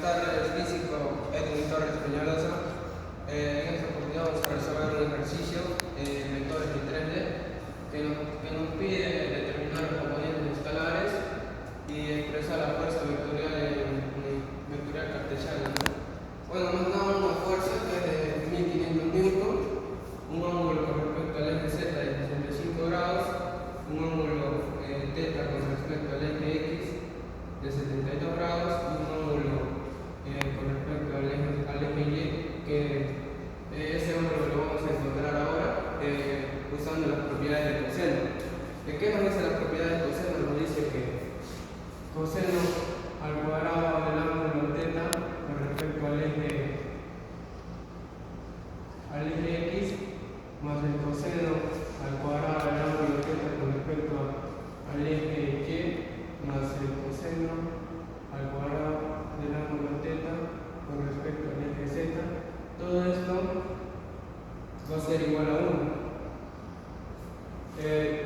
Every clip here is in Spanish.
tardes, físico Edwin Torres Peñalosa. En esta oportunidad vamos a resolver un ejercicio vectores de 3D que nos pide determinar los componentes escalares y expresar la fuerza vectorial en vectorial cartesiana, ¿no? Bueno, nos da una fuerza que es de 1500 newton, un ángulo con respecto al eje Z de 65 grados, un ángulo teta con respecto al eje X de 72 grados y un ángulo con respecto al eje Y, que ese ángulo lo vamos a encontrar ahora usando las propiedades de coseno. ¿Qué nos dice las propiedades de coseno? Nos dice que coseno al cuadrado del ángulo teta con respecto al eje X más el coseno al cuadrado del ángulo teta con respecto al eje Y más el coseno al cuadrado del ángulo teta con respecto al eje Z. Todo esto va a ser igual a 1.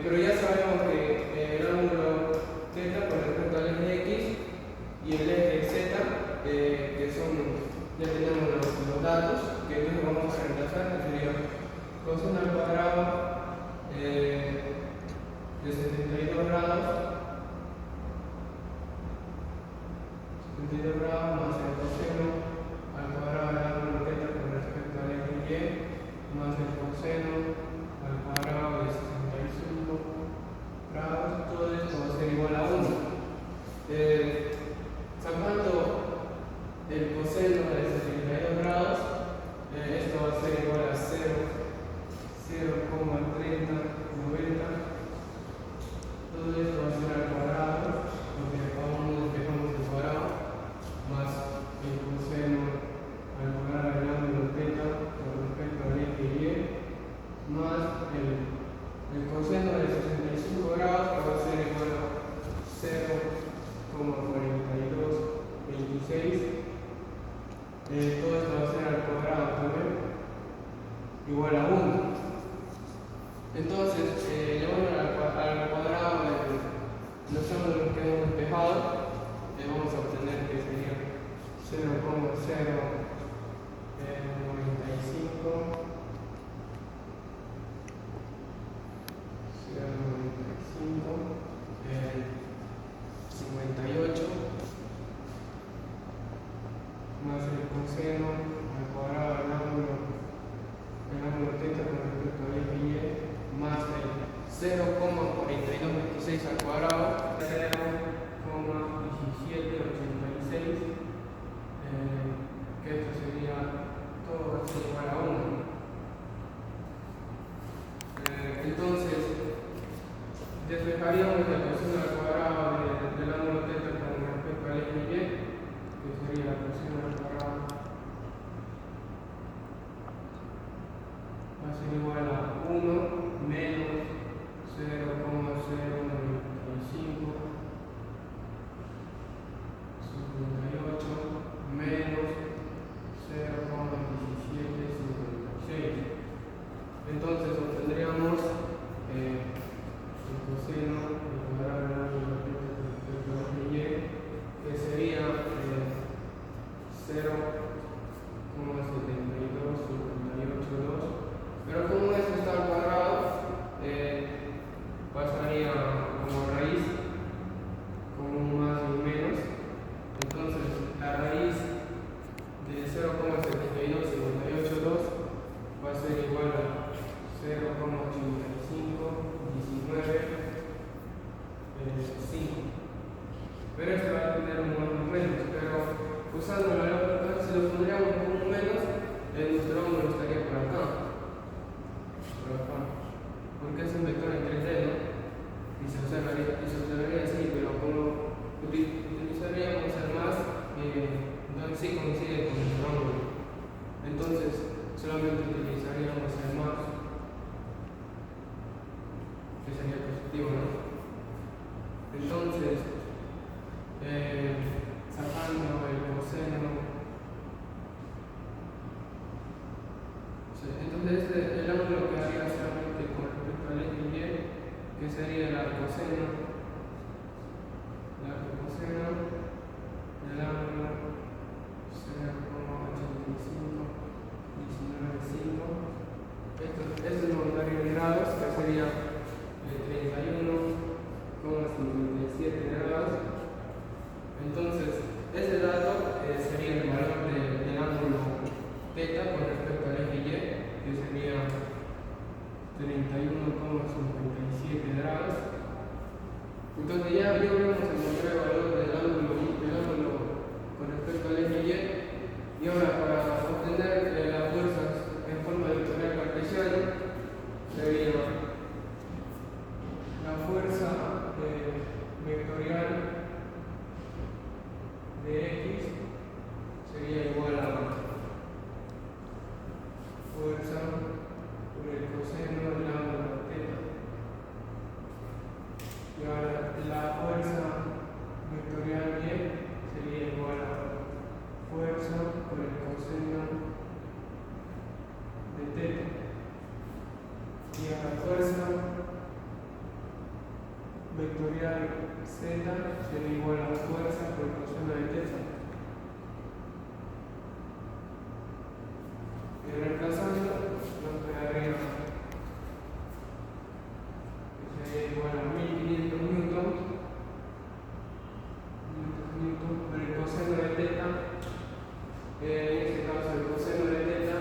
Pero ya sabemos que el ángulo teta con respecto al eje X y el eje Z, que son, ya tenemos los datos, que entonces vamos a reemplazar, que sería coseno al cuadrado de 72 grados más el coseno al cuadrado del ángulo teta con respecto al eje Y más el coseno al cuadrado de 65 grados. Todo esto va a ser igual a 1. Sacando el coseno de 72 grados, esto va a ser igual a 0,3090. Todo esto va a ser al cuadrado, porque aún no despejamos el cuadrado, más el coseno al cuadrado del ángulo teta con respecto al eje Y, más el coseno de 65 grados, que va a ser igual a 0,4226. Todo esto va a ser al cuadrado también, igual a 1. Entonces, llevando al cuadrado de los ángulos que hemos despejado, vamos a obtener que sería 0,095 58 más el coseno al cuadrado del ángulo teta con respecto al eje Y más el 0,4226 al cuadrado, 0,1786, que esto sería todo igual a 1. Entonces, despejaríamos la coseno al cuadrado del ángulo teta con respecto al eje Y, que sería la coseno al cuadrado, va a ser igual a 1 menos 0,095 En este caso el coseno de teta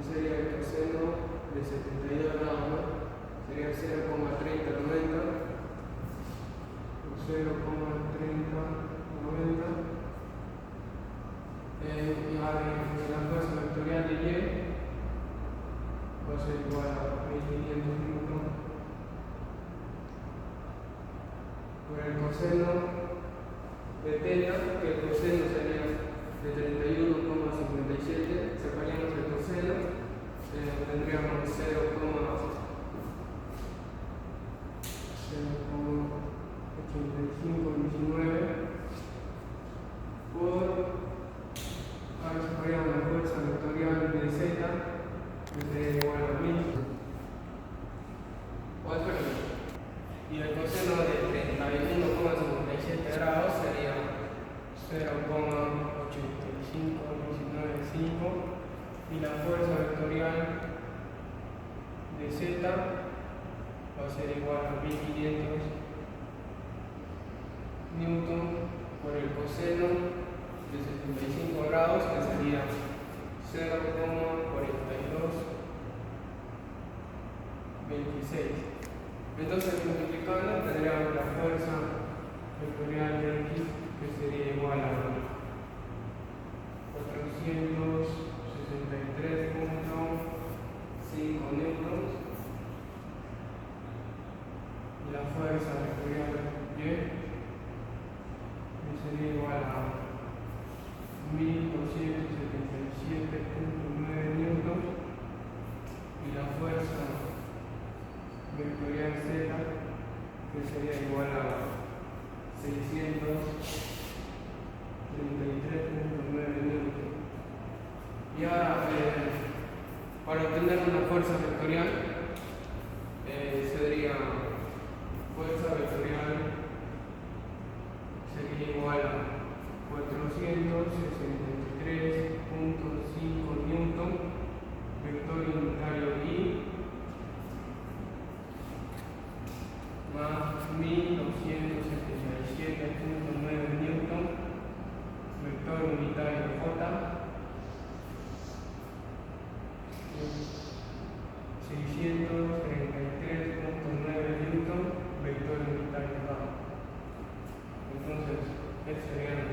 sería el coseno de 72 grados, ¿no? Sería 0,3090. 0,3090. Y la fuerza vectorial de Y va a ser igual a 1500 newton por el coseno de teta, que el coseno sería de 31,57. Sacaríamos el coseno, tendríamos 0,8519 por, ahora sacaríamos la fuerza vectorial de Z, que sería igual a 1000. Y el coseno de 31,57 grados sería 0,85195, y la fuerza vectorial de Z va a ser igual a 1500 newton por el coseno de 75 grados, que sería 0,4226. Entonces, multiplicando, tendríamos la fuerza vectorial de X, que sería igual a 463,5 newtons, y la fuerza vectorial de Y, que sería igual a 1277,9 newtons, y la fuerza vectorial Z, que sería igual a 633,9 newton. Y ahora, para obtener una fuerza vectorial, sería fuerza vectorial sería igual a 463,5 newton, vector unitario I, más 1277,9 newton, vector unitario J, 633,9 newton, vector unitario K. Entonces, estos serían